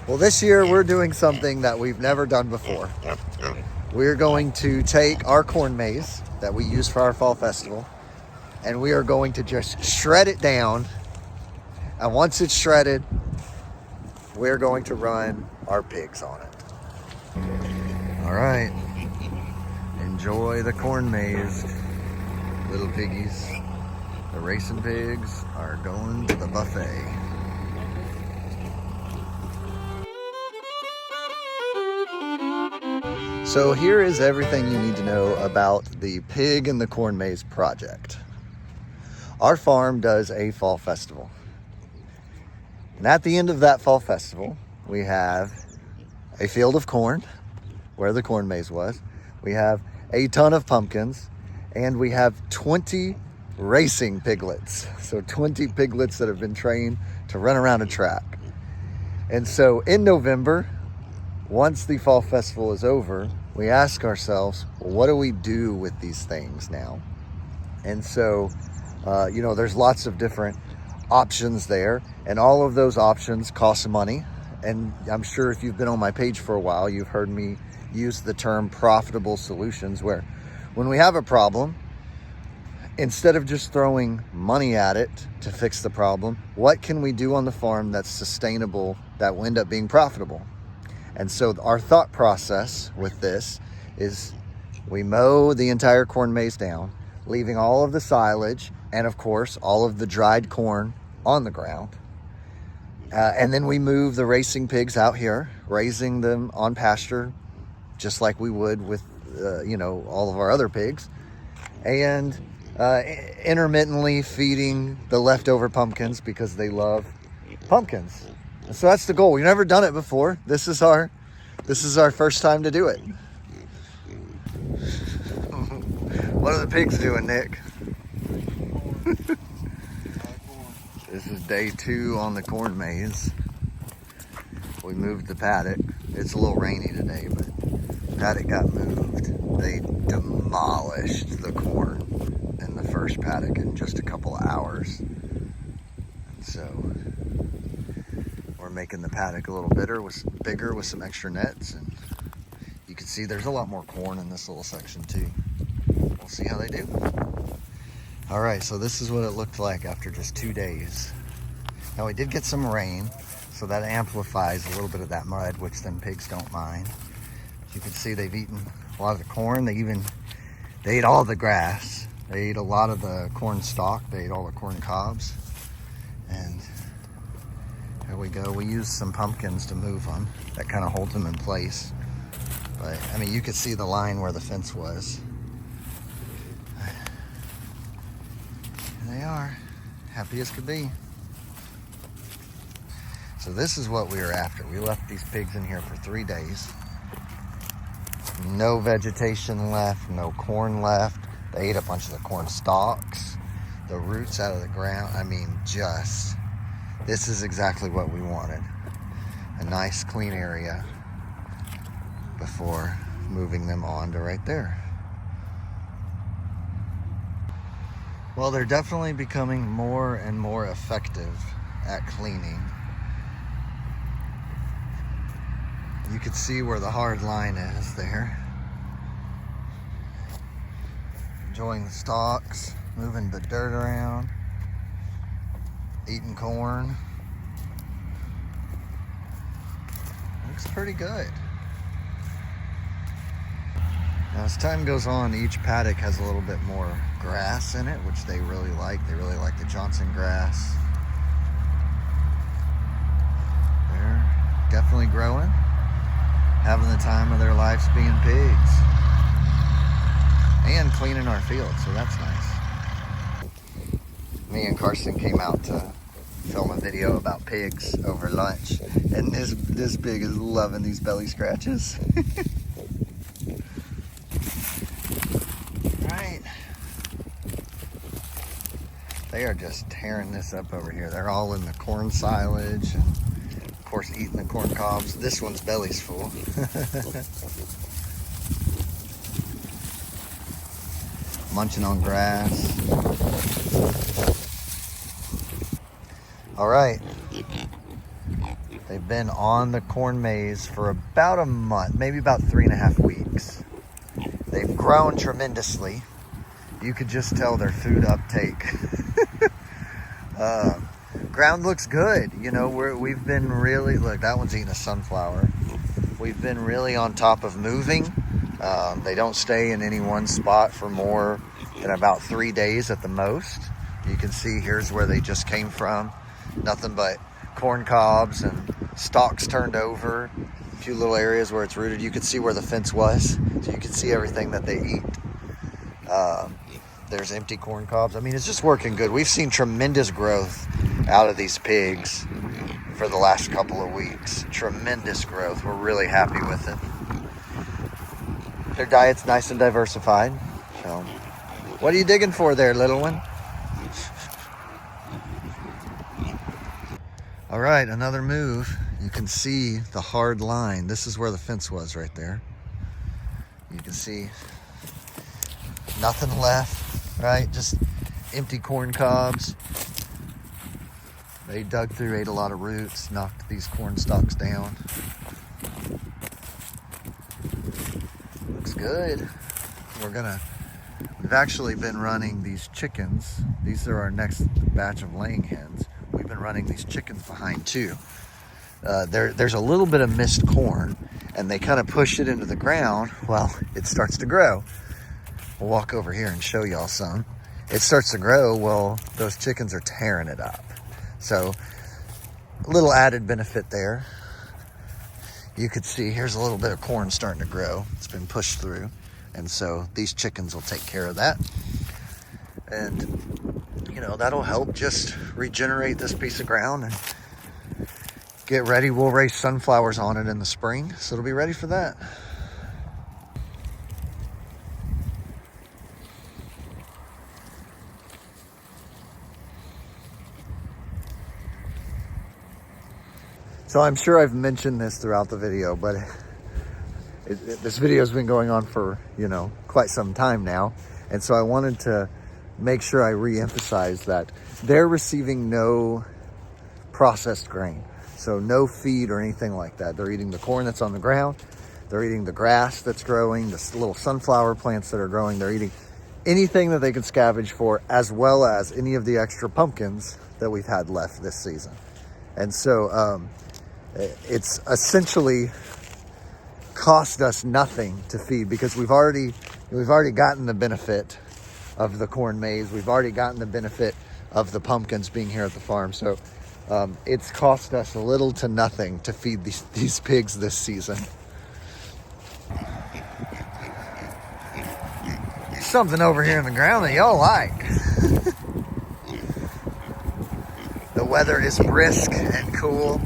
Well, this year we're doing something that we've never done before. We're going to take our corn maze that we use for our fall festival, and we are going to just shred it down. And once it's shredded, we're going to run our pigs on it. All right. Enjoy the corn maze, little piggies. The racing pigs are going to the buffet. So here is everything you need to know about the Pig in the Corn Maze project. Our farm does a fall festival. And at the end of that fall festival, we have a field of corn where the corn maze was. We have a ton of pumpkins, and we have 20 racing piglets. So 20 piglets that have been trained to run around a track. And so in November, once the fall festival is over, we ask ourselves, well, what do we do with these things now? And so, there's lots of different options there, and all of those options cost money. And I'm sure if you've been on my page for a while, you've heard me use the term profitable solutions, where when we have a problem, instead of just throwing money at it to fix the problem, what can we do on the farm that's sustainable, that will end up being profitable? And so our thought process with this is we mow the entire corn maze down, leaving all of the silage and, of course, all of the dried corn on the ground. And then we move the racing pigs out here, raising them on pasture, just like we would with, all of our other pigs. And intermittently feeding the leftover pumpkins because they love pumpkins. So that's the goal. We've never done it before. This is our first time to do it. What are the pigs doing, Nick? This is day 2 on the corn maze. We moved the paddock. It's a little rainy today, but the paddock got moved. They demolished the corn in the first paddock in just a couple of hours. And so we're making the paddock a little bigger with some extra nets, and you can see there's a lot more corn in this little section too. We'll see how they do. All right, so this is what it looked like after just 2 days. Now we did get some rain, so that amplifies a little bit of that mud, which then pigs don't mind. As you can see, they've eaten a lot of the corn. They ate all the grass. They ate a lot of the corn stalk. They ate all the corn cobs. And there we go. We used some pumpkins to move them. That kind of holds them in place. But, you could see the line where the fence was. And they are happy as could be. So this is what we were after. We left these pigs in here for 3 days. No vegetation left, no corn left. They ate a bunch of the corn stalks, the roots out of the ground. This is exactly what we wanted. A nice clean area before moving them on to right there. Well, they're definitely becoming more and more effective at cleaning. You can see where the hard line is there. Enjoying the stalks, moving the dirt around, eating corn. Looks pretty good. Now, as time goes on, each paddock has a little bit more grass in it, which they really like. They really like the Johnson grass. They're definitely growing, having the time of their lives being pigs, and cleaning our field, so that's nice. Me and Carson came out to film a video about pigs over lunch, and this pig is loving these belly scratches. Right. They are just tearing this up over here. They're all in the corn silage, and of course eating the corn cobs. This one's belly's full. Munching on grass. All right. They've been on the corn maze for about a month, maybe about 3.5 weeks. They've grown tremendously. You could just tell their food uptake. Ground looks good. You know, we've been really, look, that one's eating a sunflower. We've been really on top of moving. They don't stay in any one spot for more than about 3 days at the most. You can see here's where they just came from. Nothing but corn cobs and stalks turned over. A few little areas where it's rooted. You can see where the fence was, so you can see everything that they eat. There's empty corn cobs. I mean, it's just working good. We've seen tremendous growth out of these pigs for the last couple of weeks. Tremendous growth. We're really happy with it. Their diet's nice and diversified. So, what are you digging for there, little one? All right, another move. You can see the hard line. This is where the fence was right there. You can see nothing left, right? Just empty corn cobs. They dug through, ate a lot of roots, knocked these corn stalks down. Looks good. We've actually been running these chickens. These are our next batch of laying hens. We've been running these chickens behind too. There's a little bit of missed corn, and they kind of push it into the ground. Well, it starts to grow. We'll walk over here and show y'all some. It starts to grow. Well, those chickens are tearing it up. So a little added benefit there. You could see here's a little bit of corn starting to grow. It's been pushed through. And so these chickens will take care of that. And, you know, that'll help just regenerate this piece of ground and get ready. We'll raise sunflowers on it in the spring, so it'll be ready for that. So I'm sure I've mentioned this throughout the video, but this video has been going on for, you know, quite some time now. And so I wanted to make sure I re-emphasize that they're receiving no processed grain. So no feed or anything like that. They're eating the corn that's on the ground. They're eating the grass that's growing, the little sunflower plants that are growing. They're eating anything that they can scavenge for, as well as any of the extra pumpkins that we've had left this season. And so it's essentially cost us nothing to feed, because we've already gotten the benefit of the corn maze. We've already gotten the benefit of the pumpkins being here at the farm. So it's cost us little to nothing to feed these pigs this season. Something over here in the ground that y'all like. The weather is brisk and cool,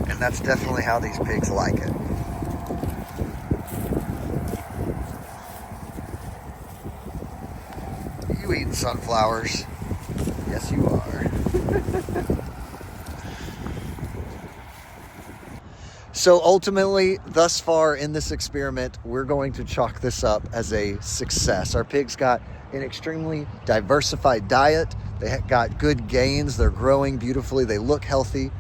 and that's definitely how these pigs like it. You eating sunflowers? Yes, you are. So ultimately, thus far in this experiment, we're going to chalk this up as a success. Our pigs got an extremely diversified diet. They got good gains. They're growing beautifully. They look healthy.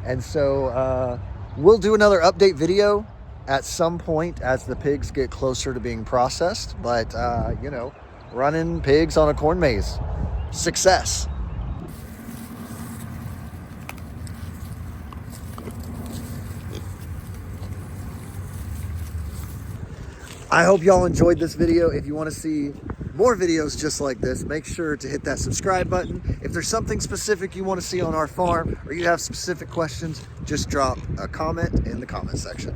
And so we'll do another update video at some point as the pigs get closer to being processed. But, you know, running pigs on a corn maze, success. I hope y'all enjoyed this video. If you want to see more videos just like this, make sure to hit that subscribe button. If there's something specific you want to see on our farm, or you have specific questions, just drop a comment in the comment section.